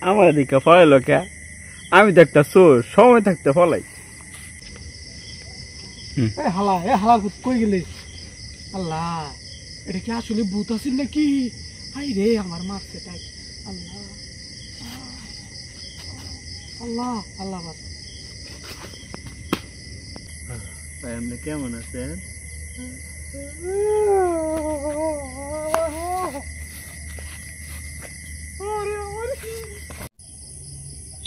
আমার দিকে ফলাইলো কে? আমি তো একটা চোর, সময় থাকতে ফলাই। হালা কই গেলে? আল্লাহ, এটা কি আসলে ভূত আছিল নাকি? হাই রে, আমার মারছে তাই। আল্লাহ আল্লাহ আল্লাহ বাস। ভাই আপনি কেমন আছেন?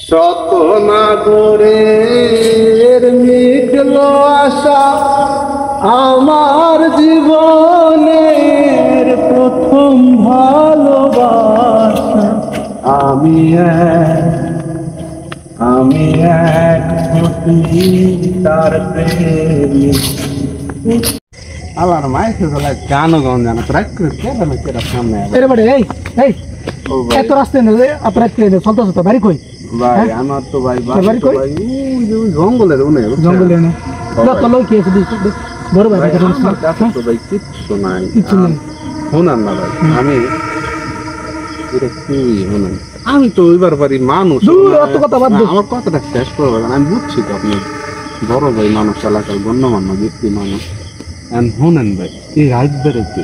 শত নাগরের মিটল আশা, আমার জীবনের প্রথম ভালোবাসা। আমি এক তার প্রেমিক। আল্লাহর মাইকে গলায় গানও গান জানা ট্রাক করে কেডা সামনে এরে বড়ে এই এই এত রাস্তা নেই আপনার চলতে বাড়ি কই? ভাই আমার তো ভাই বাড়ি কই? জঙ্গলের জঙ্গলে না চলো কি আছে বড় ভাই তো ভাই কিচ্ছু নাই শোনান না ভাই। আমি এটা কি শোনান, আমি তো ওইবার বাড়ি মানুষ, আমার কথাটা শেষ করবো। আমি বুঝছি তো আপনি বড় ভাই মানুষ, এলাকার গণ্যমান্য ব্যক্তি মানুষ। শোনেন ভাই, এই রাত বেড়েছে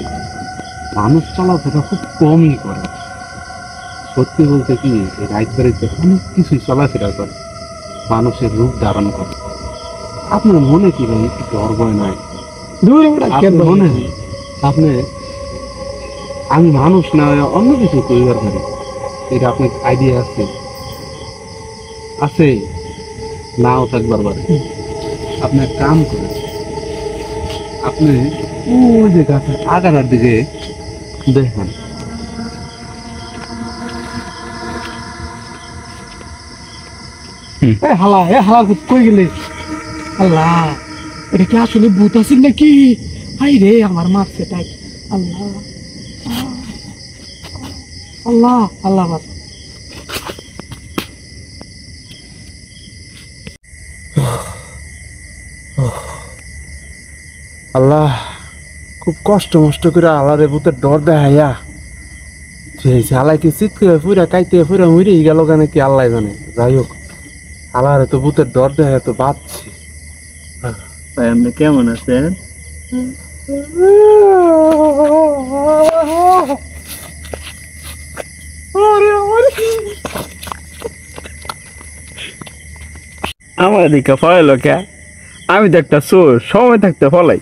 মানুষ চলাফেরা খুব কমই করে। সত্যি বলতে কি, এই রাত বেড়েছে অনেক কিছুই চলাফেরা করে, মানুষের রূপ ধারণ করে। আপনার মনে কি ভাই একটু ডর ভয় নাই? মনে আপনি আমি মানুষ না অন্য কিছু করিবার পারি, এটা আপনার আইডিয়া আছে? আছে নাও থাকবার পারে। আপনি এক কাম করেন, আপনি ওই যে গাছের আগানার দিকে দেখেন। হালা কই গেলে? আল্লাহ, এটা কি আসলে ভূত আছিল নাকি? হাই রে, আমার মারছে তাই। আল্লাহ আল্লাহ আল্লাহ বাস। আল্লাহ, খুব কষ্ট মষ্ট করে আল্লাহরে ভূতের ডর দেখাইয়া আল্লাহকে চিৎকে ফুরা কাইতে ফুরা মরে গেল কেন কি আল্লাহ জানে। যাই হোক, আল্লাহরে তো ভূতের ডর দেখাইয়া তো বাঁচছি। ভাই আপনি কেমন আছেন? আমার দিকে ফলাইলো কে? আমি তো একটা চোর, সময় থাকতে ফলাই।